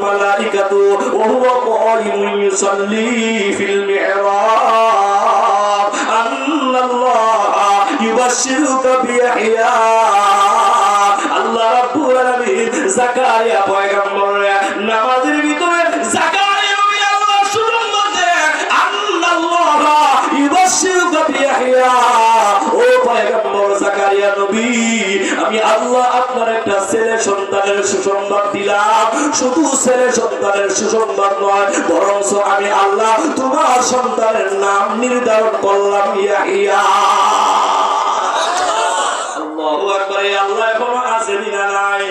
মালাইকাতু ওয়া হুয়া কাইমুন ইউসাল্লি ফিল মিহরাব আন্নাল্লাহা ইউবাশশিরুকা বিয়াহইয়া। আল্লাহ রাব্বুল আলামিন জাকারিয়া পয়গম্বর নামাজের ভিতরে জাকারিয়া নবী আল্লাহ সুসংবাদ দেন আন্নাল্লাহা ইউবাশশিরুকা বিয়াহইয়া। ও পয়গম্বর জাকারিয়া নবী, আমি আল্লাহ আপনার একটা ছেলে সন্তানের সুসংবাদ দিলাম। শুধু ছেলে সন্তানের সুসংবাদ নয়, বরঞ্চ আমি আল্লাহ তোমার সন্তানের নাম নির্ধারণ করলাম ইয়াহিয়া। আল্লাহু আকবার। আল্লাহ এখনো আছে না নাই?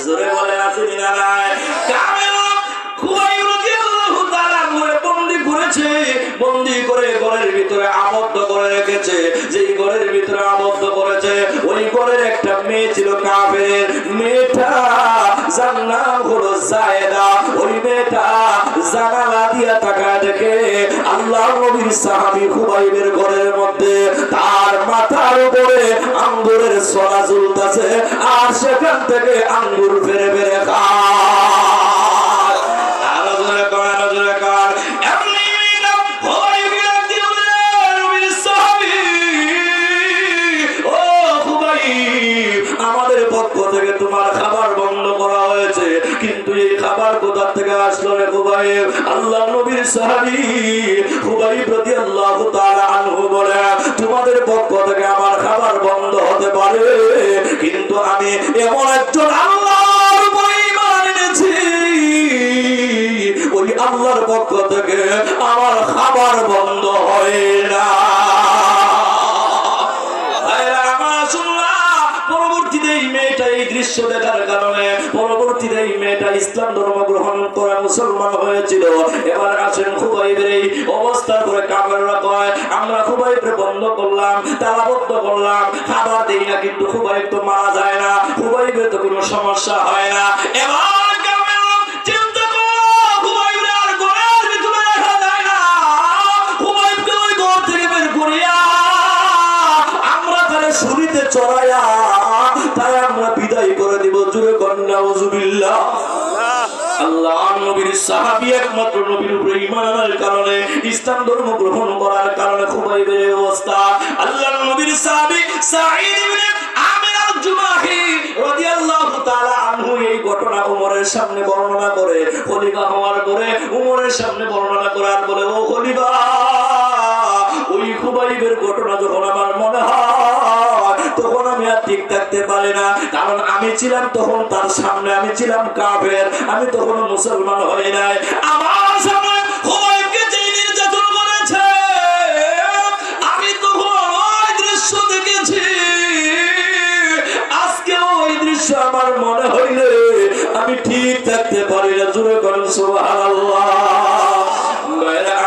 জোরে বলে আছে না নাই? কামেলা খুবাইব রাদিয়াল্লাহু তাআলা বন্দী করেছে, বন্দী করে ঘরের ভিতরে আবদ্ধ করে রেখেছে। যেই ঘরের ভিতরে আবদ্ধ করেছে ওই ঘরের একটা মেয়ে ছিল কাফের। মেয়েটা যার নাম হলো যায়েদা। ওই মেয়েটা জানালা দিয়া তাকায় দেখে আল্লাহর নবীর সাহাবী খুবাইবের ঘরের মধ্যে তার মাথার উপরে আঙ্গুরের ছড়া ঝুলতেছে, আর সেখান থেকে আঙ্গুর ফেরে ফেরে খায়। আমাদের পক্ষ থেকে তোমার খাবার বন্ধ করা হয়েছে, কিন্তু এই খাবার কোথা থেকে আসলো রে খুবাইব? আল্লাহ নবীর সাহাবী খুবাইব রাদিয়াল্লাহু তাআলা আনহু বলে, তোমাদের পক্ষ থেকে আমার খাবার বন্ধ হতে পারে, কিন্তু আমি এমন একজন আল্লাহর উপরে ঈমান এনেছি, ওই আল্লাহর পক্ষ থেকে আমার খাবার বন্ধ হয় না। দৃশ্য দেখার কারণে পরবর্তীতে এই মেয়েটা ইসলাম ধর্ম গ্রহণ করে মুসলমান হয়েছিল। এবার আসেন খুবাইবের এই অবস্থা করে কাফেররা কয়, আমরা খুবাইবকে বন্ধ করলাম, তালাবদ্ধ করলাম, খাবার দেই না, কিন্তু খুবাইব তো মারা যায় না, খুবাইবের তো কোনো সমস্যা হয় না। এবার কাফেররা চিন্তা করলো খুবাইবকে আর ঘরের ভিতরে রাখা যায় না, খুবাইবকে ওই ঘর থেকে বের করিয়া আমরা তারে ছুরিতে চড়াইয়া তাই আমরা বিদায় করে দিব। জোরে কন্যা নাউজুবিল্লাহ। আল্লাহ নবীর সাহাবী একমাত্র নবীর উপরে ঈমান আনার কারণে, ইসলাম ধর্ম গ্রহণ করার কারণে খুবাইবের অবস্থা। আল্লাহ নবীর সাহাবী সাঈদ ইবনে আমির আল-জুমাহি রাদিয়াল্লাহু তাআলা আনহু এই ঘটনা ওমরের সামনে বর্ণনা করে, খলিফা হওয়ার পরে ওমরের সামনে বর্ণনা করে আর বলে, ও খলিফা, ওই খুবাইবের ঘটনা যখন আমার মনে হয় তখন আমি আর ঠিক থাকতে পারি না, কারণ আমি ছিলাম তখন তার সামনে, আমি ছিলাম কাফের, আমি তখন মুসলমান হই নাই। আমার সামনে খুবাইবকে যে নির্যাতন করেছে আমি তখন ওই দৃশ্য দেখেছি, আজকে ওই দৃশ্য আমার মনে হইলে আমি ঠিক থাকতে পারি না। জোরে বলেন সুবহানাল্লাহ।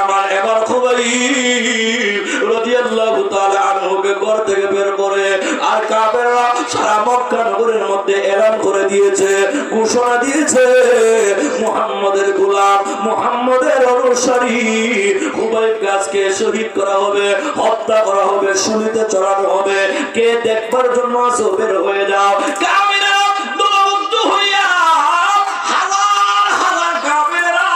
আমার এবার খুবাইব রাদিয়াল্লাহু তাআলা আনহুকে ঘর থেকে বের করে আর কাফেররা সারা মক্কা নগরের মধ্যে এলান করে দিয়েছে, ঘোষণা দিয়েছে, মুহাম্মাদের গোলাম, মুহাম্মাদের অনুসারী খুবাইবকে আজকে শহীদ করা হবে, হত্যা করা হবে, শুলিতে চড়ানো হবে। কে দেখবার জন্য আসো বের হয়ে যাও। কাফেররা দলবদ্ধ হইয়া হাজার হাজার কাফেররা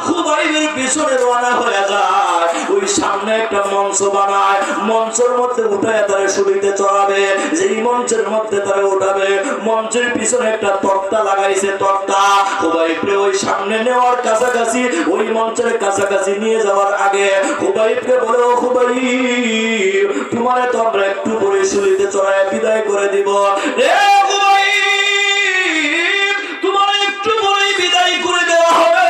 খুবাইবের পিছনে রওনা হয়ে যায়। ওই সামনে একটা মঞ্চ বানায়, মঞ্চের মধ্যে উঠায় তারা শুলিতে চড়াবে। যেই মঞ্চের মধ্যে তারা উঠাবে, মঞ্চের পিছনে একটা তক্তা লাগাইছে, তক্তা খুবাইবকে ওই সামনে নেওয়ার কাছাকাছি, ওই মঞ্চের কাছাকাছি নিয়ে যাওয়ার আগে খুবাইবকে বলে, ও খুবাইব, তোমারে তো আমরা একটু পরে শুলিতে চড়ায় বিদায় করে দিব। রে খুবাইব, তোমার একটু পরেই বিদায় করে দেওয়া হবে,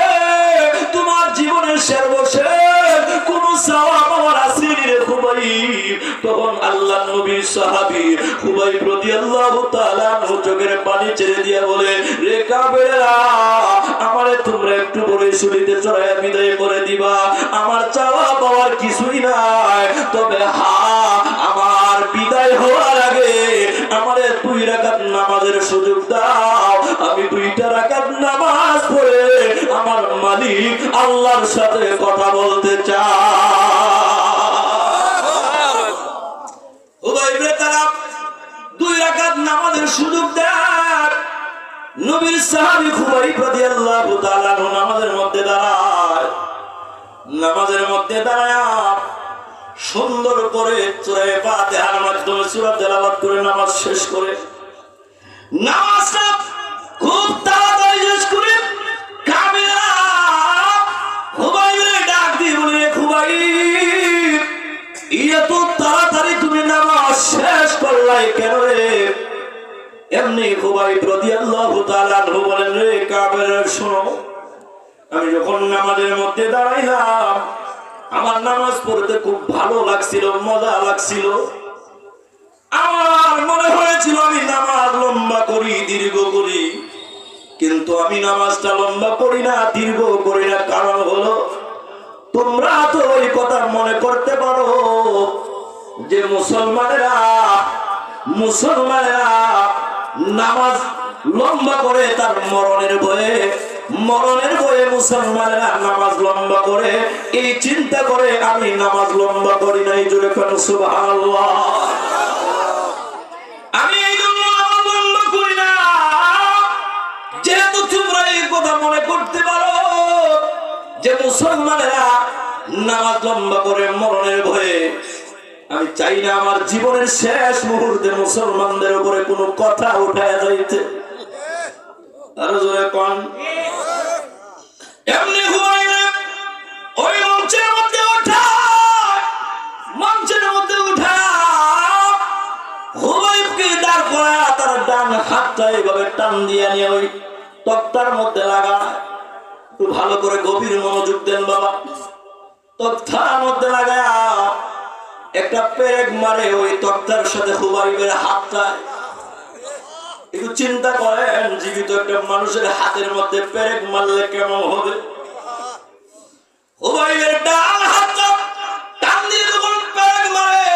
তোমার জীবনের সর্বশেষ কোন সওয়াব আমার আসেনি রে খুবাইব। তখন আল্লাহর নবীর সাহাবী খুবাইব রাদিয়াল্লাহু তাআলা আনহু চোখের পানি ছেড়ে দিয়ে বলে, রে কাফেররা, আমারে তোমরা একটু পরে শুলিতে চড়াইয়া বিদায় করে দিবা, আমার চাওয়া পাওয়ার কিছুই নাই, তবে আমার বিদায় হওয়ার আগে আমারে 2 রাকাত নামাজের সুযোগ দাও, আমি 2টা রাকাত নামাজ পড়ে আমার মালিক আল্লাহর সাথে কথা বলতে চাই। খুবাইবরে তারা 2 রাকাত নামাজের সুযোগ দেন। নবীর সাহাবী খুবাইব রাদিয়াল্লাহু রাদিয়াল্লাহু তাআলা নামাজের মধ্যে দাঁড়ায়, নামাজের মধ্যে দাঁড়ায় সুন্দর করে সূরা ফাতিহার মাধ্যমে সূরা তেলাওয়াত করে নামাজ শেষ করে, নামাজটা খুব তাড়াতাড়ি শেষ করে কাবিলা খুবাইবের ডাক দিয়ে বলে, খুবাইব এত তাড়াতাড়ি তুমি নামাজ শেষ করলাই কেন রে? এমনি খুবাইব রাদিয়াল্লাহু তাআলা আনহু বলেন, রে কাবের শোনো, আমি যখন নামাজের মধ্যে দাঁড়াইলাম আমার নামাজ পড়তে খুব ভালো লাগছিল, মজা লাগছিল, আমার মনে হয়েছিল আমি নামাজ লম্বা করি, দীর্ঘ করি, কিন্তু আমি নামাজটা লম্বা করি না, দীর্ঘ করি না। কারণ হলো তোমরা তো ওই কথা মনে করতে পারো যে মুসলমানেরা নামাজ লম্বা করে তার মরণের ভয়ে মুসলমানেরা নামাজ লম্বা করে, এই চিন্তা করে আমি নামাজ লম্বা করি নাই। জোরে কোন সুবহানাল্লাহ। আমি এই জন্য নামাজ লম্বা করি না, যেহেতু তোমরা এই কথা মনে করতে পারো যে মুসলমানেরা নামাজ লম্বা করে মরণের ভয়ে, আমি চাই না আমার জীবনের শেষ মুহূর্তে মুসলমানদের উপরে কোনো কথা উঠায় যাইতে। আরো জোরে কোন। এমনি হুমায়ুন ওই মঞ্চের মধ্যে উঠা হুমায়ুনকে দাঁড় করা, তার ডান হাতটা এইভাবে টান দিয়ে নিয়ে ওই তক্তার মধ্যে লাগা। একটু ভালো করে গভীর মনোযোগ দেন বাবা। তক্তার মধ্যে লাগা একটা পেরেক মারে ওই তক্তার সাথে হুমায়ুনের হাতটা। একটু চিন্তা করেন, জীবিত একটা মানুষের হাতের মধ্যে পেরেক মারলে কেমন হবে? হুমায়ুনের ডান হাতটা টান দিয়ে যখন পেরেক মারে,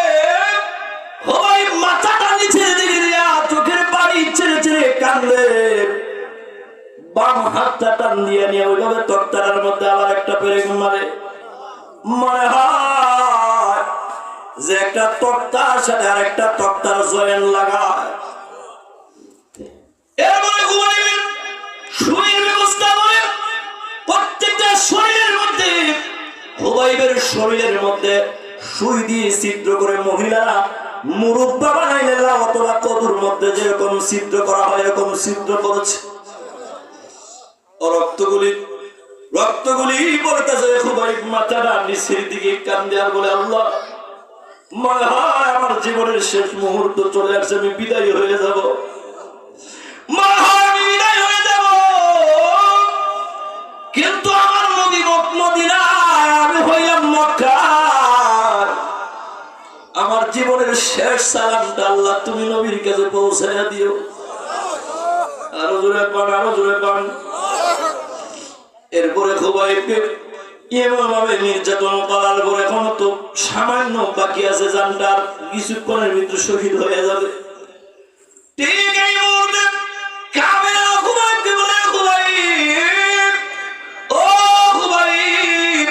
হুমায়ুন মাথাটা নিচে দিকে দিয়া চোখের পানি ছেড়ে ছেড়ে কান্দে। বাম হাতটা টান দিয়ে নিয়ে ওইভাবে তক্তার মধ্যে আবার একটা পেরেক মারে। মনে হয় যে একটা তক্তার সাথে আর একটা তক্তার জয়েন লাগায়। এরপরে হুমায়ুন সুইয়ের ব্যবস্থা করে প্রত্যেকটা শরীরের মধ্যে, হুমায়ুনের শরীরের মধ্যে সুই দিয়ে ছিদ্র করে মহিলারা মুরব্বা বানাইলে অথবা কদুর মধ্যে যেরকম ছিদ্র করা হয় এরকম ছিদ্র করেছে। রক্তগুলি পড়তেছে। হুমায়ুন মাথাটা নিচের দিকে কান্দে আর বলে, আল্লাহ মনে হয় আমার জীবনের শেষ মুহূর্ত চলে আসছে, আমি বিদায় হয়ে যাব, কিন্তু আমার নবী মদিনায়, আমি হইলাম মক্কার। আমার জীবনের শেষ সালামটা আল্লাহ তুমি নবীর কাছে পৌঁছাইয়া দিও। আরো জোরে পান, আরো জোরে পান। এরপরে খুবাইবকে এভাবে নির্যাতন করার পর এখন তো সামান্য বাকি আছে, জানটার কিছুক্ষণের ভিতরে শহীদ হয়ে যাবে। ঠিক এই মুহূর্তে কাবেলা খুবাইবকে বলে, খুবাইব, ও খুবাইব,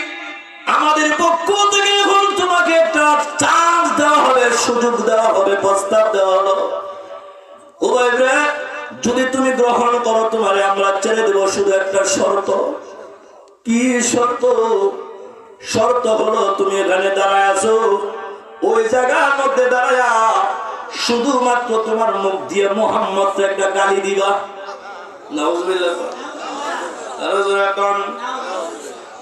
আমাদের পক্ষ থেকে এখন তোমাকে একটা চান্স দেওয়া হবে, সুযোগ দেওয়া হবে, প্রস্তাব দেওয়া হলো। খুবাইব রে, যদি তুমি গ্রহণ করো তোমারে আমরা ছেড়ে দেবো, শুধু একটা শর্ত। কি শর্ত? শর্ত হলো তুমি এখানে দাঁড়ায় আছো, ওই জায়গার মধ্যে দাঁড়ায়া শুধুমাত্র তোমার মুখ দিয়ে মুহাম্মদ একটা গালি দিবা। নাউজুবিল্লাহ।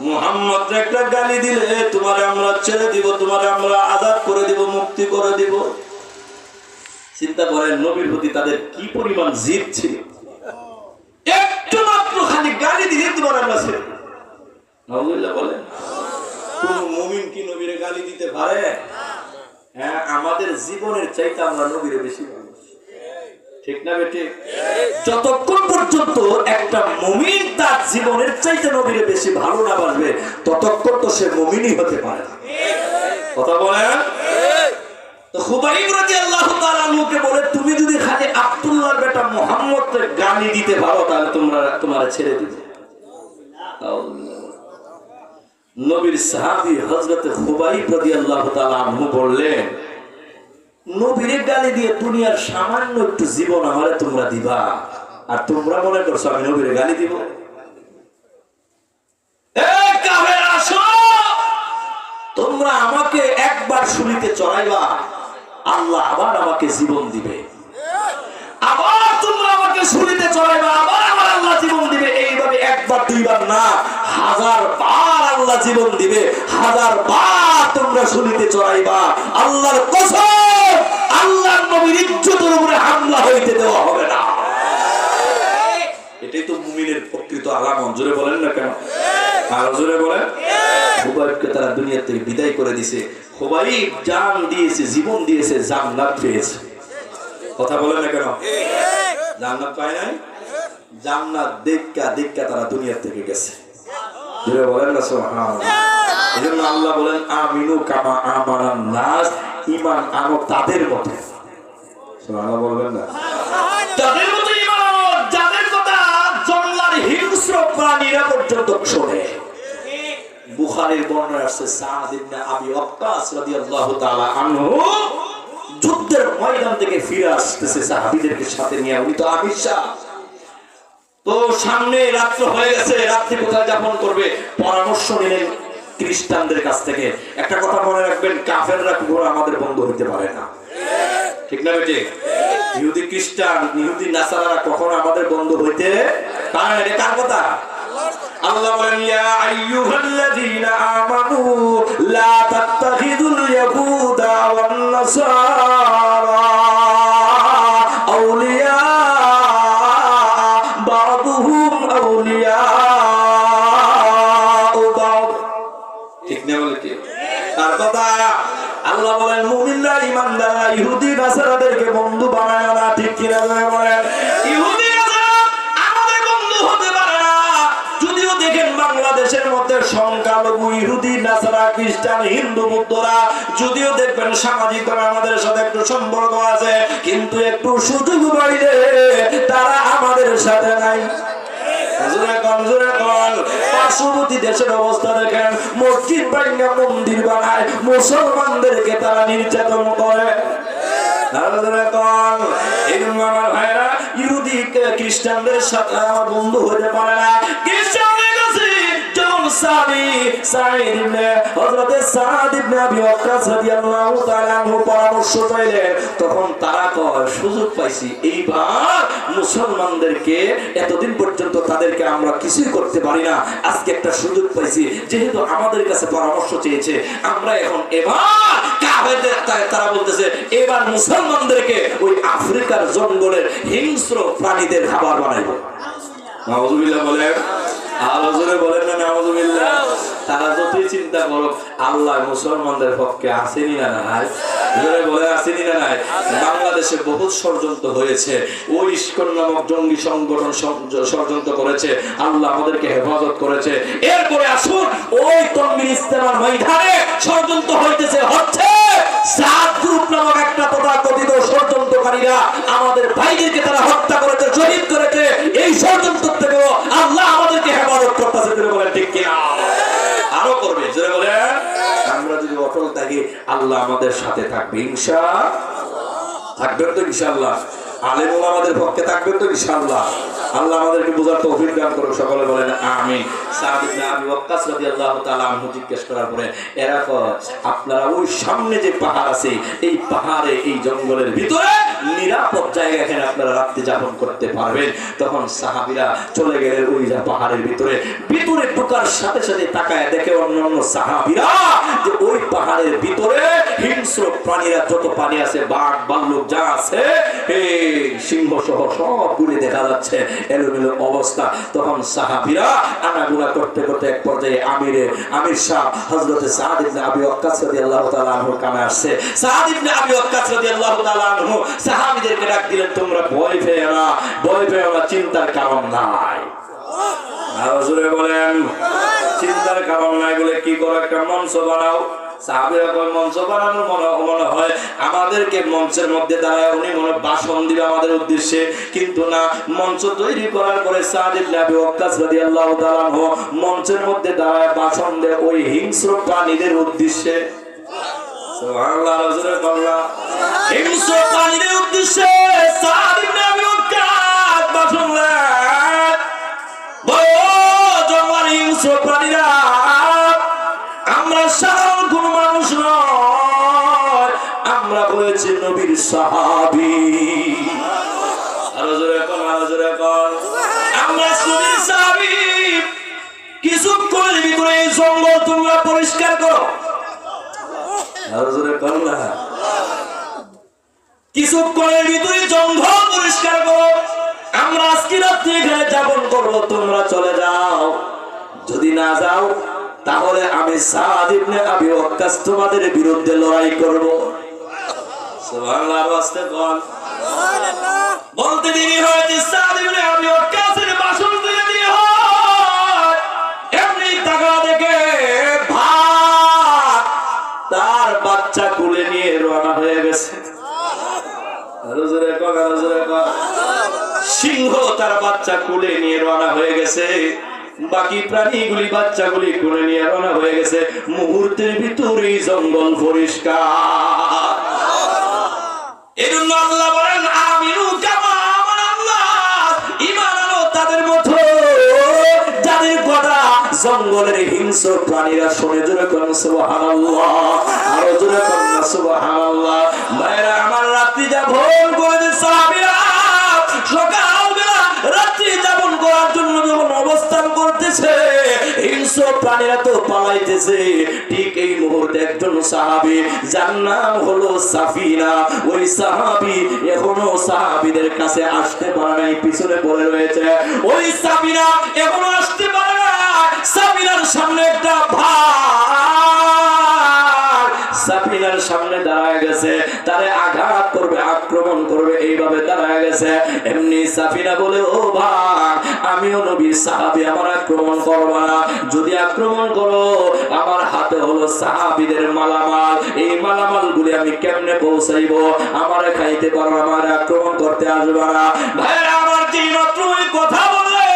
মুহাম্মদ একটা গালি দিলে তোমারে আমরা ছেড়ে দিব, তোমারে আমরা আজাদ করে দিব, মুক্তি করে দিব। চিন্তা করেন নবীর প্রতি তাদের কি পরিমাণ জিদ ছিল। একটু মাত্র খালি গালি দিলে তোমার আমরা ছেড়ে দিব। নাউজুবিল্লাহ বলেন। কোন মুমিন কি নবীরে গালি দিতে পারে? হ্যাঁ, আমাদের জীবনের চাইতে আমরা নবীরে বেশি ভালোবাসি, ঠিক না বেটি? যতক্ষণ পর্যন্ত একটা মুমিন তার জীবনের চাইতে নবীরে বেশি ভালো না বাসবে, ততক্ষণ তো সে মুমিনই হতে পারে না। কথা বলেন। তো খুবাইব রাদিয়াল্লাহু তাআলা আনহুকে বলে, তুমি যদি খালি আব্দুল্লাহর বেটা মুহাম্মদকে গালি দিতে পারো তাহলে তোমার ছেড়ে দিব। নবীর সাহাবী হযরত খুবাইব রাদিয়াল্লাহু তাআলা আনহু বললেন, নবীর গালি দিয়ে দুনিয়ার সামান্য একটু জীবন আমারে তোমরা দিবা, আর তোমরা মনে করছো আমি নবীর গালি দিব? একবার শুনিতে চড়াইবা, আল্লাহ আবার আমাকে জীবন দিবে। আবার তোমরা আমাকে শুনিতে চড়াইবা, আবার আমার আল্লাহ জীবন দিবে। এইভাবে একবার দুইবার না, 1000 বার আল্লাহ জীবন দিবে। 1000 বার তোমরা শুনিতে চড়াইবা। আল্লাহর কসম, আল্লাহর নবীর ইজ্জতের উপরে হামলা হইতে দেওয়া হবে না। এটাই তো মুমিনের প্রকৃত আলামত। জোরে বলেন না কেন? আর জোরে বলেন। খুবাইবকে তারা দুনিয়া থেকে বিদায় করে দিয়েছে। খুবাইব জান দিয়েছে, জীবন দিয়েছে, জান্নাত পেয়েছে। কথা বলেন না কেন? জান্নাত পায় নাই? জান্নাত দেখা দেখা তারা দুনিয়া থেকে গেছে। জোরে বলেন না সুবহানাল্লাহ। এজন্য আল্লাহ বলেন আমিনু কামা আমানান নাস, ঈমান আনো তাদের মতো। সুবহানাল্লাহ বলবেন না? তাদের মতো ঈমান, যাদের কথা জঙ্গলার হিংস্র প্রাণীরা পর্যন্ত শোনে। বুখারীর বর্ণনা আছে সাদ ইবনে আবি ওয়াক্কাস রাদিয়াল্লাহু তাআলা আনহু যুদ্ধের ময়দান থেকে ফিরে আসতেছে সাহাবীদেরকে সাথে নিয়ে। উনি তো আমির শাহ। তো সামনে রাত্র হয়ে গেছে, রাত্রি কোথায় যাপন করবে পরামর্শ নিলেন খ্রিস্টানদের কাছ থেকে। একটা কথা মনে রাখবেন, কাফেররা কখনো আমাদের বন্ধু হতে পারে না। ঠিক না বেটে? ইহুদি খ্রিস্টান, ইহুদি নাসারারা কখনো আমাদের বন্ধু হইতে পারে না। এটা কার কথা? আল্লাহ বলেন ইয়া আইয়ুহাল্লাযীনা আমানু লা তাত্তাখিযুল ইয়াহুদা ওয়ান নাসারা আউলিয়া বা'দুহুম আউলিয়া বা'দ। ঠিক না বলে কি? তার কথা আল্লাহ বলেন মুমিনরা ঈমানদাররা ইহুদি নাসারাদেরকে বন্ধু বানায় না। ঠিক কি না বলেন? ইহুদি বাংলাদেশের মধ্যে সংখ্যালঘু ইহুদি নাসারা খ্রিস্টান হিন্দু বৌদ্ধরা যদিও দেখবেন সামাজিক আমাদের সাথে একটু সম্পর্ক আছে, কিন্তু একটু সুযোগ পাইলে তারা আমাদের সাথে নাই। পার্শ্ববর্তী দেশের অবস্থা দেখেন, মসজিদ ভাঙা মন্দির বানায়, মুসলমানদেরকে তারা নির্যাতন করে। ইহুদি খ্রিস্টানদের সাথে আমার বন্ধু হতে পারে না। খ্রিস্টানদের কাছে যখন পরামর্শ চাইলেন, তখন তারা কয় সুযোগ পাইছি, এইবার মুসলমানদেরকে এতদিন পর্যন্ত তাদেরকে আমরা কিছুই করতে পারি না, আজকে একটা সুযোগ পাইছি, যেহেতু আমাদের কাছে পরামর্শ চেয়েছে, আমরা এখন এবার তারা বলতেছে এবার মুসলমানদেরকে ওই আফ্রিকার জঙ্গলের হিংস্র প্রাণীদের খাবার বানাইব। নাউযুবিল্লাহ বলেন, আলোচনা বলেন না নাউযুবিল্লাহ। তারা যতই চিন্তা করুক, আল্লাহ মুসলমানদের পক্ষে আসেনি না নাই? বলে আসেনি না নাই? বাংলাদেশে বহুত ষড়যন্ত্র হয়েছে, ওই ইস্কন নামক জঙ্গি সংগঠন ষড়যন্ত্র করেছে, আল্লাহ আমাদেরকে হেফাজত করেছে। এরপরে আসুন ওই তনবীর ইস্তেমার ময়দানে ষড়যন্ত্র হইতেছে, হচ্ছে সাত গ্রুপ নামক একটা তথাকথিত ষড়যন্ত্রকারীরা আমাদের ভাইদেরকে তারা হত্যা করেছে, শহীদ করেছে। এই ষড়যন্ত্র থেকেও আল্লাহ আমাদেরকে হেফাজত করতেছে। তিনি বলেন ঠিক কিনা? আরো করবে। যারা বলে আমরা যদি অটল থাকি, আল্লাহ আমাদের সাথে থাকবে ইনশাআল্লাহ। থাকবেন তো ইনশাআল্লাহ? আলেম ওলামাদের পক্ষে থাকবেন তো ইনশাআল্লাহ? আল্লাহ আমাদেরকে বোঝার তৌফিক দান করুন। সকলে বলেন আমিন। সাদ ইবনে আবি ওয়াক্কাস রাদিয়াল্লাহু তাআলা আনহু জিজ্ঞেস করার পরে এরা কয়, আপনারা ওই সামনে যে পাহাড় আছে, এই পাহাড়ে এই জঙ্গলের ভিতরে নিরাপদ জায়গা, এখানে আপনারা রাত্রি যাপন করতে পারবেন। তখন সাহাবীরা চলে গেলেন ওই পাহাড়ের ভিতরে। ভিতরে ঢোকার সাথে সাথে তাকায় দেখে অন্যান্য সাহাবীরা যে ওই পাহাড়ের ভিতরে হিংস্র প্রাণীরা যত প্রাণী আছে, বাঘ ভাল্লুক যা আছে, এই সিংহ সহ সবগুলি দেখা যাচ্ছে, এলোমেলো অবস্থা। তখন সাহাবীরা আনাগোনা করতে করতে এক পর্যায়ে আমির শাহ হযরত সাদ ইবনে আবি ওয়াক্কাস রাদিয়াল্লাহু তাআলা আনহু কানে আসছে। সাদ ইবনে আবি ওয়াক্কাস রাদিয়াল্লাহু তাআলা আনহু সাহাবীদেরকে ডাক দিলেন, তোমরা ভয় পেও না, ভয় পেও না, চিন্তার কারণ নাই। আর হুজুরে বলেন চিন্তার কারণ নাই বলে কি করো, একটা মঞ্চ বানাও। সাহাবীরা কয় মঞ্চ বানানোর মনে হয় আমাদেরকে মঞ্চের মধ্যে দাঁড়ায় উনি মনে ভাষণ দিবে আমাদের উদ্দেশ্যে, কিন্তু না, মঞ্চ তৈরি করার পরে সাদ ইবনে আবি ওয়াক্কাস রাদিয়াল্লাহু তাআলা আনহু মঞ্চের মধ্যে দাঁড়ায় ভাষণ দেয় ওই হিংস্র প্রাণীদের উদ্দেশ্যে। সুবহানাল্লাহ, রাসূলের কল্লা হিংস্র প্রাণীদের উদ্দেশ্যে সাদ ইবনে আবি ওয়াক্কাস ভাষণ দেয়। জঙ্গলের হিংস্র প্রাণীরা, আমরা সাধারণ কোন মানুষ নয়, কিছুক্ষণের ভিতরে এই জঙ্গল তোমরা পরিষ্কার করো। কিছুক্ষণের ভিতরে জঙ্গল পরিষ্কার করো। আমরা আজকে রাত্রে এখানে যাপন করবো, তোমরা চলে যাও। যদি না যাও তাহলে আমি সাদ ইবনে আবি ওয়াক্কাস তোমাদের বিরুদ্ধে লড়াই করব। সুবহানাল্লাহ। আওয়াজটা কোন বলতে দেরি হয়েছে, সাদ ইবনে আবি ওয়াক্কাসের বাসন দিয়ে দিয়ে হয় এমনি টাকা দেখে ভাগ তার বাচ্চা কুলে নিয়ে রওনা হয়ে গেছে। সিংহ তার বাচ্চা কুলে নিয়ে রওনা হয়ে গেছে, বাকি প্রাণীগুলি বাচ্চাগুলি কোলে নিয়ে রওনা হয়ে গেছে। মুহূর্তের ভিতরেই জঙ্গল পরিষ্কার। এজন্য আল্লাহ বলেন আমিনু কামা আমানাল্লাহ, ঈমান আনো তাদের মতো যাদের কথা জঙ্গলের হিংস্র প্রাণীরা শুনে। জোরে বলেন সুবহানাল্লাহ, আরো জোরে বলেন সুবহানাল্লাহ। ভাইরা আমার, রাত্রি যাপন করে সাহাবীরা সকালবেলা রাত্রি যাপন করার জন্য যখন অবস্থান করতেছে, হিংস্র প্রাণীরা তো পালাইতেছে। ঠিক এই মুহূর্তে একজন সাহাবী, যার নাম হলো সাফিনা, ওই সাহাবী এখনো সাহাবীদের কাছে আসতে পারে নাই, পিছনে পড়ে রয়েছে। ওই সাফিনা এখনো আসতে পারে না। সাফিনার সামনে একটা ভাই সাফিনার সামনে দাঁড়ায় গেছে, তারে আঘাত করবে, আক্রমণ করবে, এইভাবে দাঁড়ায় গেছে। এমনি সাফিনা বলে, ও ভাই, আমিও নবীর সাহাবী, আমার আক্রমণ করবা না। যদি আক্রমণ করো, আমার হাতে হলো সাহাবীদের মালামাল, এই মালামাল গুলি আমি কেমনে পৌঁছাইবো? আমার খাইতে পারো, আমার আক্রমণ করতে আসবা না। ভাইরা আমার, যে মাত্র ওই কথা বললে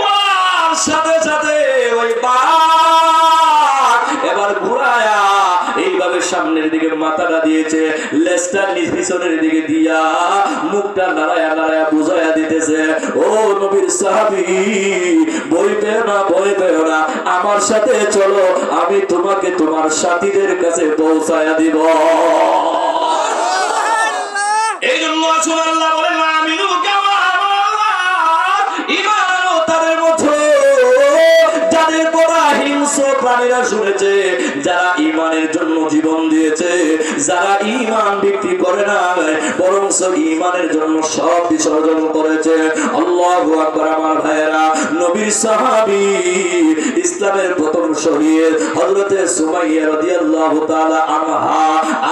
বলার সাথে সাথে ওই বাঘ এবার ঘুরায়া এইভাবে সামনের দিকে মাথাটা দিয়েছে, লেজটা পিছনের দিকে দিয়া মুখটা নাড়ায়া নাড়ায়া বুঝাইয়া দিতেছে, ও নবীর সাহাবী, ভয় পেও না, ভয় পেও না, আমার সাথে চলো, আমি তোমাকে তোমার সাথীদের কাছে পৌঁছায়া দিব। এই জন্য আল্লাহ বলেন আমিনু কামা আমানাল্লাহ, ঈমান আনো তাদের মতো যাদের পড়া হিংস্র প্রাণীরা শুনেছে, যারা ঈমানের জন্য জীবন দিয়েছে, যারা ঈমান বিক্রি করে না, বরং ঈমানের জন্য সব বিসর্জন করেছে। আল্লাহু আকবার। আমার ভাইয়েরা, নবীর সাহাবী, ইসলামের প্রথম শহীদ হযরতে সুমাইয়া রাদিয়াল্লাহু তাআলা আনহা,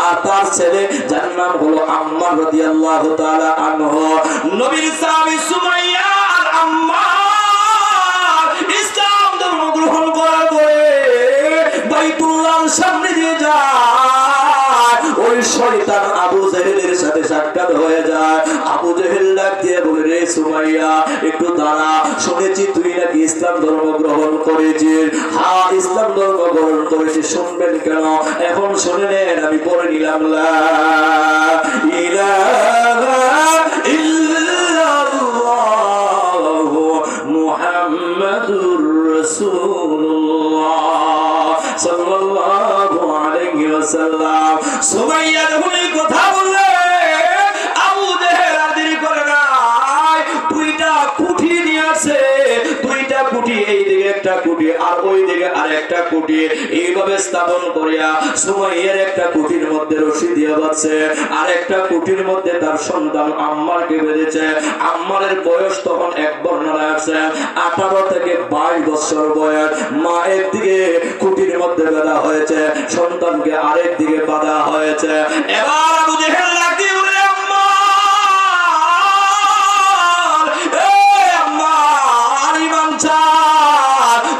আর তার ছেলে যার নাম হলো আম্মার রাদিয়াল্লাহু তাআলা আনহু। নবীর সাহাবী সুমাইয়া আর আম্মার ইসলাম ধর্ম গ্রহণ করার পরে বাইতুল্লাহর সামনে দিয়ে যায়, ওই শয়তান আবু জেহেলের সাথে সাক্ষাৎ হয়ে যায়। আবু জেহেল ডাক দিয়ে বলে, রে সুমাইয়া, একটু দাঁড়া, শুনেছি তুই নাকি ইসলাম ধর্ম গ্রহণ করেছিস। হ্যাঁ, ইসলাম ধর্ম গ্রহণ করেছি, শুনবেন কেন? এখন শুনে নেন, আমি পড়ে নিলাম, লা ইলাহা ইল্লাল্লাহু মুহাম্মাদুর রাসূলুল্লাহ সাল্লাল্লাহু আলাইহি ওয়াসাল্লাম। সুমাইয়া যখন এই কথা বললে, আবু জেহেল আর দেরি করে নাই, দুইটা কুঠি নিয়ে আসে, দুইটা কুঠি, এই দিকে একটা কুঠি আর ওই দিকে আর একটা কুঠি, এইভাবে স্থাপন করিয়া সুমাইয়ার একটা কুঠির মধ্যে রশি দিয়ে বাঁধছে, আর একটা কুঠির মধ্যে তার সন্তান আম্মারকে বেঁধেছে। আম্মারের বয়স তখন এক বর্ণনায় আছে 18 থেকে 22 বছর বয়স। মা একদিকে কুঠির মধ্যে বাঁধা হয়েছে, সন্তানকে আরেক দিকে বাঁধা হয়েছে। এবার আবু জেহেল লাগিয়ে বলে,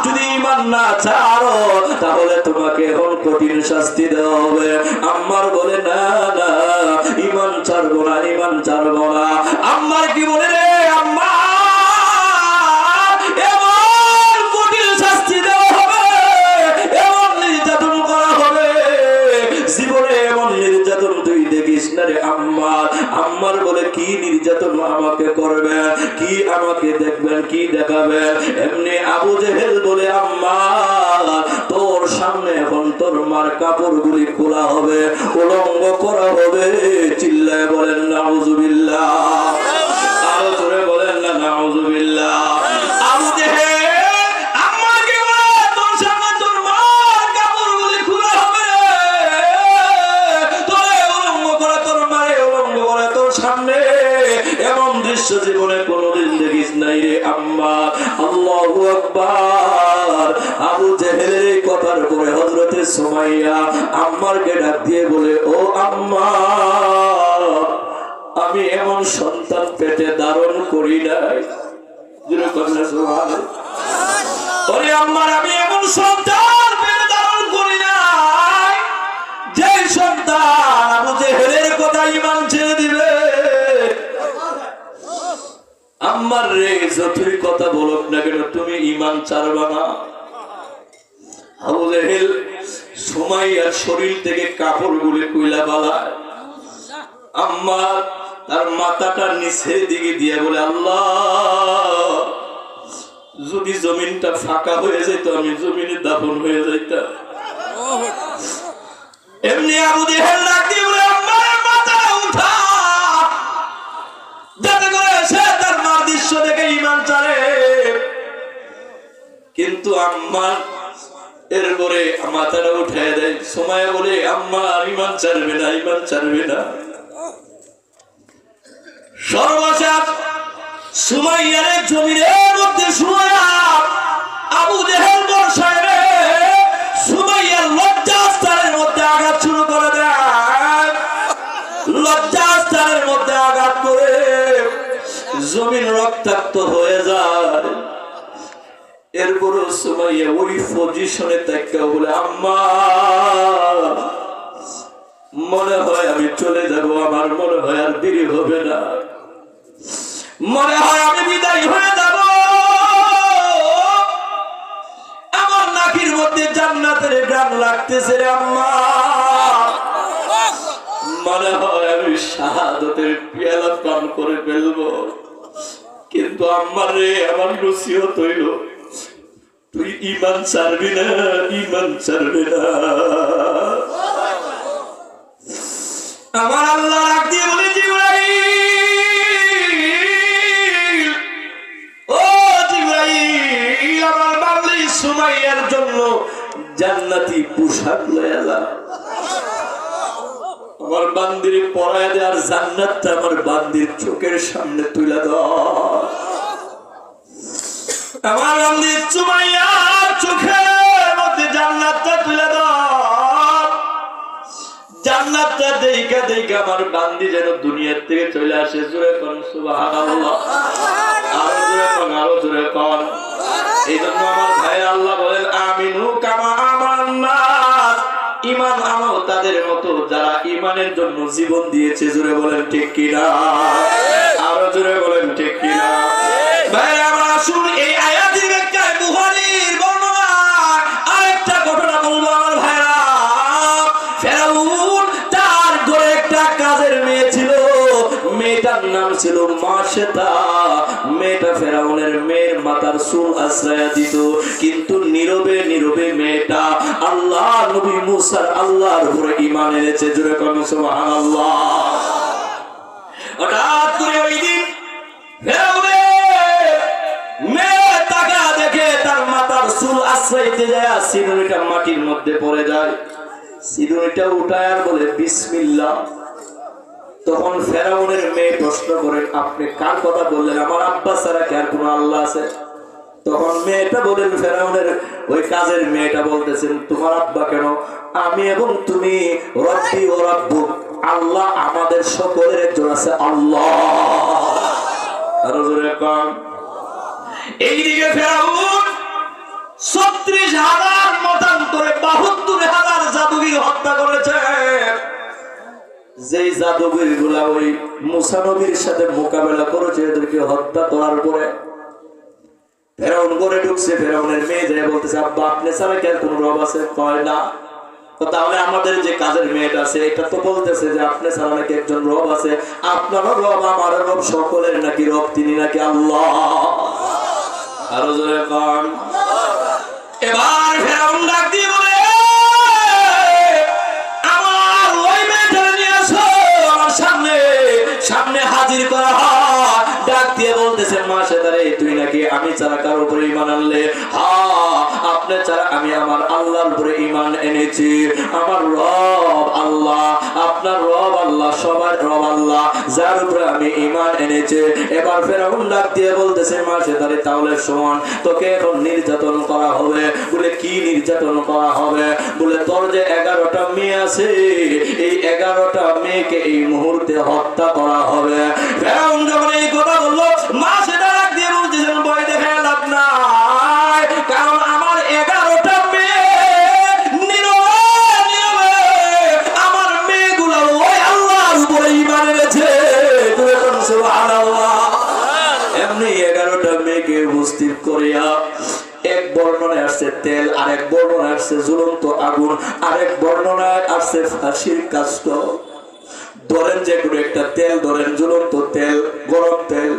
যদি ঈমান না ছাড়ো তাহলে তোমাকে এখন কঠিন শাস্তি দেওয়া হবে। আম্মার বলে, না না, ঈমান ছাড়বো না, ঈমান ছাড়বো না। আম্মার কি বলে, রে আম্মা, এমন কঠিন শাস্তি দেওয়া হবে, এমন নির্যাতন করা হবে, জীবনে এমন নির্যাতন তুই দেখিস না রে আম্মার। আম্মার বলে, কি নির্যাতন আমাকে করবে, কি আমাকে দেখবেন, কি দেখাবেন? এমনি আবু জেহেল বলে, আম্মা, তোর সামনে এখন তোর মার কাপড়গুলি খোলা হবে, উলঙ্গ করা হবে। চিল্লায় বলেন নাউজুবিল্লাহ, আরো জোরে বলেন না নাউজুবিল্লাহ। আবু জেহেল আম্মাকে আল্লাহু আকবার। আবু জেহেলের এই কথার পরে হযরতে সুমাইয়া আম্মারকে ডাক দিয়ে বলে, ও আম্মা, আমি এমন সন্তান পেটে ধারণ করি নাই। ওরে আম্মার, আমি এমন সন্তান পেটে ধারণ করি নাই যে সন্তান আবু জেহেলের কথা ঈমান ছেড়ে দিবে। আম্মার রে, যতই কথা বলুক না কেন তুমি ঈমান ছাড়বা না। আবু জেহেল সুমাইয়ার শরীর থেকে কাপড়গুলি কইলা বালায়। আম্মা তার মাথাটা নিচের দিকে দিয়ে বলে, আল্লাহ, যদি জমিনটা ফাঁকা হয়ে যেত আমি জমিনে দাফন হয়ে যাইতাম। এমনি আবু জেহেল ডাক দিয়ে বলে, আম্মার মাথাটা উঠা, যাতে করে সে তার মার দৃশ্য দেখে ঈমান ছাড়ে। কিন্তু আম্মা এরপরে মাথাটা উঠায় দেয়। সময় বলে, আম্মা ঈমান ছাড়বে না, ঈমান ছাড়বে না। সর্বশেষ সুমাইয়ার জমিনের মধ্যে শুয়া আবু জেহেল বর্ষায় সুমাইয়ার লজ্জাস্থানের মধ্যে আঘাত শুরু করে দেয়। লজ্জাস্থানের মধ্যে আঘাত করে জমিন রক্তাক্ত হয়ে যায়। এরপরও সুমাইয়া ওই পজিশনে তাকিয়ে বলে, আম্মা, মনে হয় আমি চলে যাব, আমার মনে হয় আর দেরি হবে না, মনে হয় আমি বিদায় হয়ে যাব। আমার নাকির মধ্যে জান্নাতের গান লাগতেছে রে আম্মা, মনে হয় আমি শাহাদাতের পেয়ালা পান করে ফেলবো। কিন্তু আম্মা রে, আমার নসিহত হইল, তুই ঈমান ছাড়বি না, ঈমান ছাড়বি না। আমার আল্লাহ ডাক দিয়ে বলে, জিবরাইল, ও জিবরাইল, আমার বান্দি সুমাইয়ার জন্য জান্নাতি পোশাক লয়ে যা। আমার বান্দির পরায় দে, আর জান্নাতটা আমার বান্দির চোখের সামনে তুলে দাও। আমার বান্দির সুমাইয়ার চোখের মধ্যে জান্নাতটা তুলে দাও। জান্নাতটা দেইখা দেইখা আমার বান্দি যেন দুনিয়ার থেকে চলে আসে। জোরে কোন সুবহানাল্লাহ, আরো জোরে কোন, আরো জোরে কোন। এই জন্য আমার ভাই আল্লাহ বলেন, আমিনু কামা আমান্নাস, ঈমান আনো তাদের মতো যারা ঈমানের জন্য জীবন দিয়েছে। জোরে বলেন ঠিক কিনা, আরো জোরে বলেন ঠিক কিনা। ভাই আমরা আসুন এই আয়াতের ব্যাখ্যায় বুখারীর বর্ণনা আরেকটা ঘটনা বলবো আমার ভাইরা। ফেরাউন তার ঘরে একটা কাজের মেয়ে ছিল, মেয়েটার নাম ছিল মাশেতা। মেয়েটা ফেরাউনের মেয়ের মাথার চুল আশ্রয় দিত, কিন্তু নীরবে নীরবে মেয়েটা আল্লাহ নবী মুসার আল্লাহর উপরে ঈমান এনেছে। জোরে কোন সুবহানাল্লাহ। হঠাৎ করে ওই দিন ফেরাউনের মেয়ে তাকা দেখে তার মাথার চুল আশ্রয় দিতে যায়, সিঁদুরটা মাটির মধ্যে পড়ে যায়। সিঁদুরটা উঠায় আর বলে বিসমিল্লাহ। তখন ফেরাউনের মেয়ে প্রশ্ন করেন, আপনি কার কথা বললেন? আমার আব্বা ছাড়া কি আর কোনো আল্লাহ আছে? তখন মেয়েটা বলেন, ফেরাউনের ওই কাজের মেয়েটা বলতেছেন, তোমার আব্বা কেন? আমি এবং তুমি রব্বি ও রাব্বুক, আল্লাহ আমাদের সকলের একজন আছে, আল্লাহ। আরো জোরে কোন। এইদিকে ফেরাউন ৩৬,০০০ মতান্তরে ৭২,০০০ জাদুগির হত্যা করেছে। যেই জাদুগির গুলা ওই মুসা নবীর সাথে মোকাবেলা করেছে, এদেরকে হত্যা করার পরে ফেরাউন ঘরে ঢুকছে। ফেরাউনের মেয়ে যায় বলতেছে, আব্বা আপনি ছাড়া কি আর কোন রব আছে? কয় না। তাহলে আমাদের যে কাজের মেয়েটা আছে এটা তো বলতেছে যে আপনি ছাড়া নাকি একজন রব আছে, আপনারও রব আমারও রব, সকলের নাকি রব তিনি নাকি আল্লাহ। আরো জোরে কোন। এবার ফেরাউন ডাক দিয়ে বলে, আমার ওই মেয়েটা নিয়ে আসো আমার সামনে, সামনে হাজির করা হয়। ডাক দিয়ে বলতেছে, মাসে দাঁড়ে তুই নাকি আমি ছাড়া কারোর উপরে ঈমান আনলে? হ্যাঁ, আপনি ছাড়া আমি আমার আল্লাহর উপরে ঈমান এনেছি। আমার রব আল্লাহ, আপনার রব আল্লাহ, সবার রব আল্লাহ, যার উপরে আমি ঈমান এনেছি। এবার ফেরাউন ডাক দিয়ে বলতেছে মাসেদারে তাহলে শোন, তোকে এখন নির্যাতন করা হবে। বলে কি নির্যাতন করা হবে? বলে তোর যে 11টা মেয়ে আছে, এই 11টা মেয়েকে এই মুহূর্তে হত্যা করা হবে। ফেরাউন যখন এই কথা বললো, মাসেদার ডাক দিয়ে বলতেছেন ভয় দেখে লাভ নাই, কারণ আমার 11টা মেয়ে আমার মেয়েগুলো ওই আল্লাহর উপরে ঈমান এনেছে। সুবহানাল্লাহ। এমনি 11টা মেয়েকে উপস্থিত করিয়া এক বর্ণনায় আসছে তেল, আরেক বর্ণনায় আসছে জ্বলন্ত আগুন, আরেক বর্ণনায় আসছে ফাঁসির কাষ্ঠ। ধরেন যে কোনো একটা তেল ধরেন, জ্বলন্ত তেল, গরম তেল,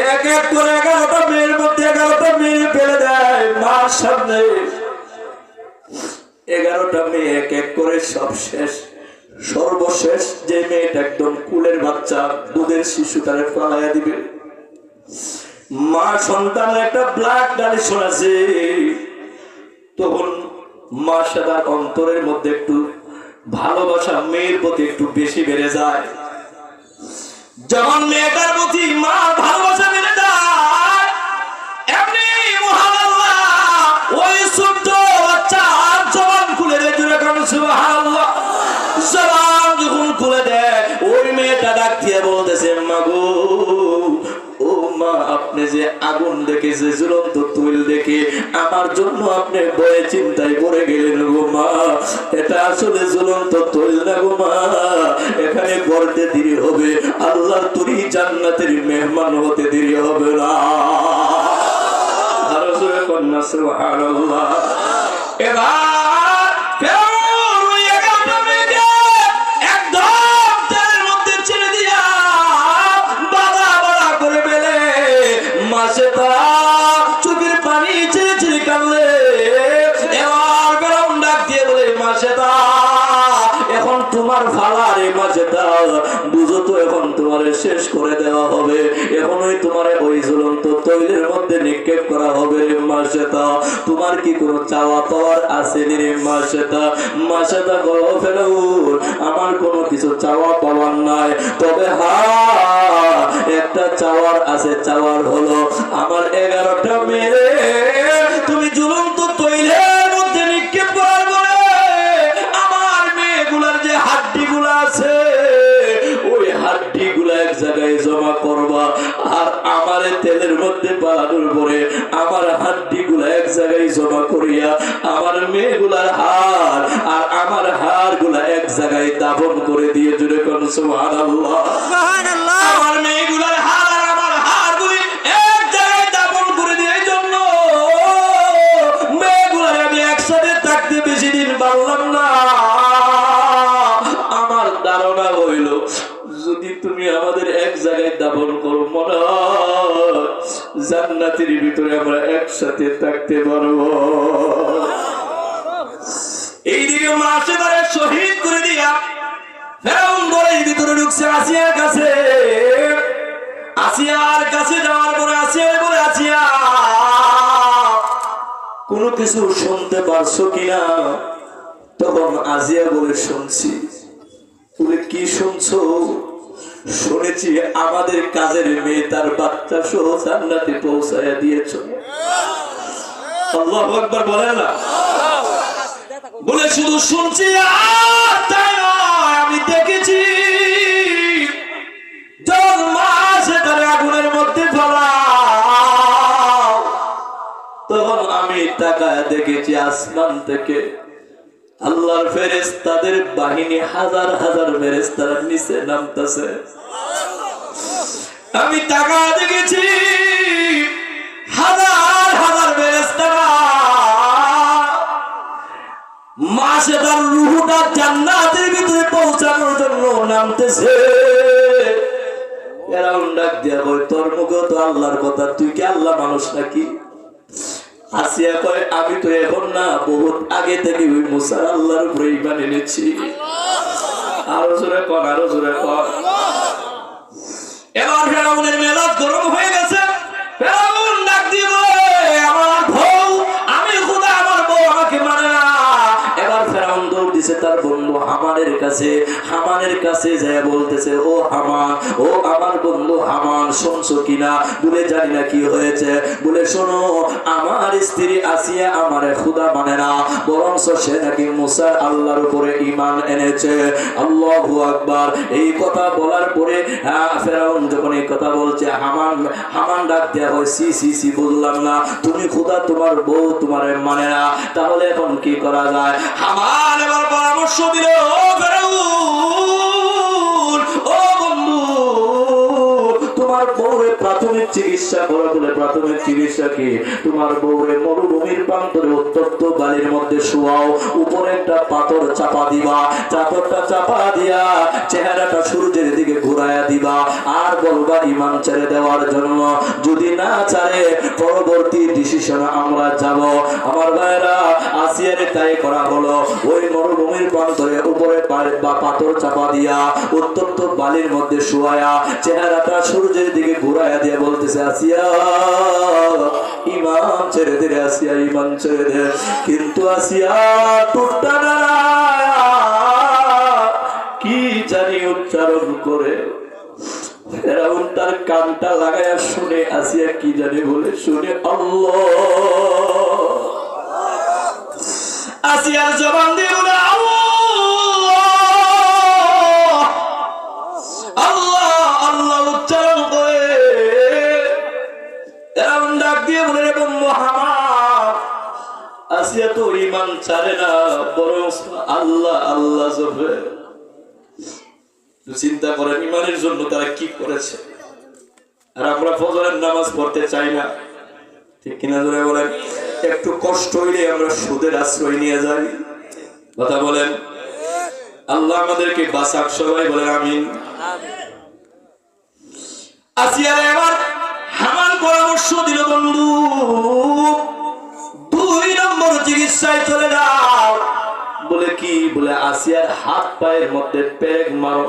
এক এক করে 11টা মেয়ের মধ্যে 11টা মেয়ে ফেলে দেয় মার সামনে। 11টা মেয়ে এক এক করে সব শেষ। সর্বশেষ যে মেয়েটা একদম কুলের বাচ্চা, দুধের শিশু, তারে পালাইয়া দিবে। মা সন্তানের একটা ব্লাড ডালিশন আছে। তখন মা সাদার অন্তরের মধ্যে একটু ভালোবাসা মেয়ের প্রতি একটু বেশি বেড়ে যায়। যখন মেয়েটার প্রতি মা ভালোবাসা বেড়ে যায়, এমনি মহান আল্লাহ ওই ছোট্ট বাচ্চা জবান খুলে দেয়। সুবহানাল্লাহ। জবান যখন খুলে দেয়, ওই মেয়েটা ডাক দিয়ে বলতেছে মাগো, ও মা, আপনি যে আগুন দেখেছে, জ্বলন্ত তৈল দেখে আমার জন্য আপনি ভয়ে চিন্তায় পড়ে গেলেন গো মা। এটা আসলে জ্বলন্ত তৈল না গো মা, এখানে পড়তে দেরি হবে, আল্লাহর তরি জান্নাতের মেহমান হতে দেরি হবে না। আর জোরে কন্যা সুবহানাল্লাহ। এবার চোখের পানি ছেড়ে ছেড়ে কাঁদলে। এবার বেরম ডাক দিয়ে বলে মাসেদা, এখন তোমার ফালা রে মাসেদা, বুঝো তো এখন তোমার শেষ করে দেওয়া হবে, এখনই তোমার ওই জ্বলন্ত তৈলের মধ্যে নিক্ষেপ করা হবে রে মাসেদা। তোমার কি কোনো চাওয়া পাওয়ার আছে রে মাসেদা? মাসেদা গো ফেরাউন, আমার কোনো কিছু চাওয়া পাওয়ার নাই, তবে একটা চাওয়ার আছে। চাওয়ার হলো আমার 11টা মেয়ে তুমি জ্বলন্ত তৈলের মধ্যে নিক্ষেপ করার পরে আমার মেয়েগুলার যে হাড্ডিগুলো আছে, ওই হাড্ডিগুলো এক জায়গায় জমা করবা, আর আমার তেলের মধ্যে পালানোর পরে আমার হাড্ডিগুলো এক জায়গায় জমা করিয়া আমার মেয়েগুলার হাড় আর আমার হাড়গুলা এক জায়গায় দাফন করে দিয়ে জুড়ে কোন সুবহানাল্লাহ। আমার মেয়েগুলার হাড় আর আমার হাড়গুলি এক জায়গায় দাফন করে দিয়ে, এই জন্য মেয়েগুলার আমি একসাথে থাকতে বেশি দিন পারলাম না। আমার ধারণা হইল যদি তুমি আমাদের এক জায়গায় দাফন করো, মনে হয় জান্নাতের ভিতরে আমরা একসাথে থাকতে পারবো। এইদিকে মাসেদারে শহীদ করে দিয়া ফেরাউন ঘরের ভিতরে ঢুকছে আসিয়ার কাছে। আসিয়ার কাছে যাওয়ার পরে আসিয়া বলে, আসিয়া কোনো কিছু শুনতে পারছো কিনা? তখন আসিয়া বলে, শুনছি। বলে কি শুনছো? শুনেছি আমাদের কাজের মেয়ে তার বাচ্চা সহ জান্নাতে পৌঁছায়া দিয়েছো। আল্লাহু আকবার বলেন না? বলে শুধু শুনছি আর তাই নয়, আমি দেখেছি যখন মাছ তার আগুনের মধ্যে ফেলাও, তখন আমি তাকায় দেখেছি আসমান থেকে আল্লাহর ফেরেশতাদের বাহিনী হাজার হাজার ফেরেশতারা নিচে নামতেছে। আমি তাকায় দেখেছি হাজার হাজার ফেরেশতারা মাসে তার রূহটা জান্নাতের ভিতরে পৌঁছানোর জন্য নামতেছে। ফেরাউন ডাক দিয়া কয়, তোর মুখে তো আল্লাহর কথা, তুই কি আল্লাহ মানুষ নাকি? আসিয়া কয়, আমি তো এখন না, বহুত আগে থেকে ওই মুসা আল্লাহর উপরে ঈমান এনেছি। আরো জোরে কর, আরো জোরে কর। এবার ফেরাউনের মেজাজ গরম হয়ে গেছে। ফেরাউন ডাক দিয়ে বলে, আমার বউ, আমি কাছে, হামানের কাছে যায় বলতেছে, ও হামান, ও আমার বন্ধু হামান, শুনছো কিনা? বলে জানি না কি হয়েছে। বলে শোনো, আমার স্ত্রী আসিয়া আমারে খোদা মানে না, বরং সে নাকি মুসার আল্লাহর উপরে ঈমান এনেছে। আল্লাহু আকবার। এই কথা বলার পরে ফেরাউন যখন এই কথা বলছে, হামান ডাক দেয়া হয়, সি সি সি, বললাম না তুমি খোদা, তোমার বউ তোমার মানে না, তাহলে এখন কি করা যায়? হামান এবার পরামর্শ দিল, ও ফেরাউন, ও বন্ধু, তোমার বউরে প্রাথমিক চিকিৎসা করো। বলে প্রাথমিক চিকিৎসা কি? তোমার বউরে মরুভূমির প্রান্তরে উত্তপ্ত বালির মধ্যে শোয়াও, উপরে একটা পাথর চাপা দিবা, চাদরটা চাপা দিয়া চেহারাটা সূর্যের দিকে ঘুরাইয়া দিবা, আর বলবা ঈমান ছেড়ে দেওয়ার জন্য। যদি না ছাড়ে পরবর্তী ডিসিশন আমরা যাব। আমার ভাইরা, আসিয়ার তাই করা হলো। ওই মরুভূমির প্রান্তরে উপরে পাথর চাপা দিয়া উত্তপ্ত বালির মধ্যে শোয়ায়া চেহারাটা সূর্যের দিকে ঘুরাইয়া দিয়ে বলতেছে, আসিয়া ঈমান ছেড়ে দে, আসিয়া ঈমান ছেড়ে দে। কিন্তু আসিয়া টুটটা না, কি জানি উচ্চারণ করে। ফেরাউন তার কানটা লাগায়া শুনে, আসিয়া কি জানি বলে, শুনে আল্লাহ। আসিয়ার জবান দিয়ে বলে আল্লাহ আল্লাহ উচ্চারণ করে। ফেরাউন ডাক দিয়ে বলে, রে বন্ধু হামান, আসিয়া তো ঈমান ছাড়ে না, বরং আল্লাহ আল্লাহ জপে। চিন্তা করেন ঈমানের জন্য তারা কি করেছে। আর আমরা ফজরের নামাজ পড়তে চাই না, ঠিক কিনা জোরে বলেন? একটু কষ্ট হইলে আমরা সুদের আশ্রয় নিয়ে যাই। কথা বলেন। আল্লাহ আমাদেরকে বাঁচাক, সবাই বলেন আমিন। আসিয়া এবার হামান পরামর্শ দিল, বন্ধু 2 নম্বর চিকিৎসায় চলে যাও। বলে কি? বলে আসিয়ার হাত পায়ের মধ্যে পেরেক মারো।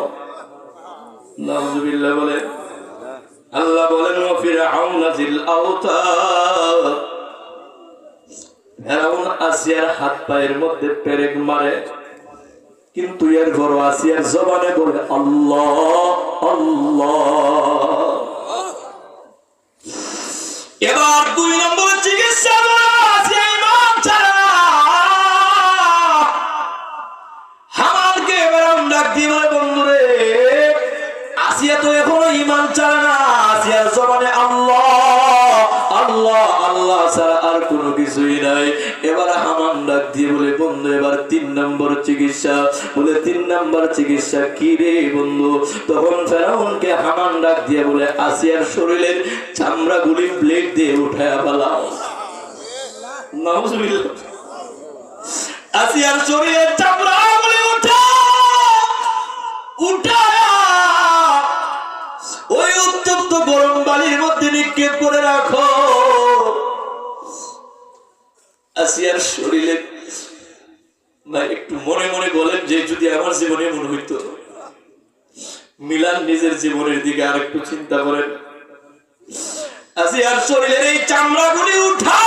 নাউযুবিল্লাহ বলে। আল্লাহ বলেন, ওয়া ফিরআউনা জিল আওতাদ। ফেরাউন আসিয়ার হাত পায়ের মধ্যে পেরেক মারে, কিন্তু এর বড় আসিয়ার জবানে বলে আল্লাহ আল্লাহ। এবার 2 নম্বর চিকিৎসা, আসিয়া ঈমান ছাড়া। হামানকে ফেরাউন ডাক দিয়ে বলে, বন্ধুরে আসিয়া তো এখনো ঈমান ছাড়ে না, আসিয়ার জবানে আল্লাহ আল্লাহ আল্লাহ ছাড়া আর কোনো কিছুই নাই। এবার হামান ডাক দিয়ে বলে, বন্ধু এবার 3 নম্বর চিকিৎসা। বলে 3 নম্বর চিকিৎসা কি রে বন্ধু? তখন ফেরাউনকে হামান ডাক দিয়ে বলে, আসিয়ার শরীরের চামড়াগুলি ব্লেড দিয়ে উঠায়া ফেলাও। নাউযুবিল্লাহ। আসিয়ার শরীরের চামড়াগুলি উঠায়া ওই উত্তপ্ত গরম বালির মধ্যে নিক্ষেপ করে রাখো। আসিয়ার শরীরে ভাই একটু মনে মনে বলেন যে যদি আমার জীবনে মনে হইতো। মিলান নিজের জীবনের দিকে আর একটু চিন্তা করেন। আসিয়ার শরীরের এই চামড়াগুলি উঠা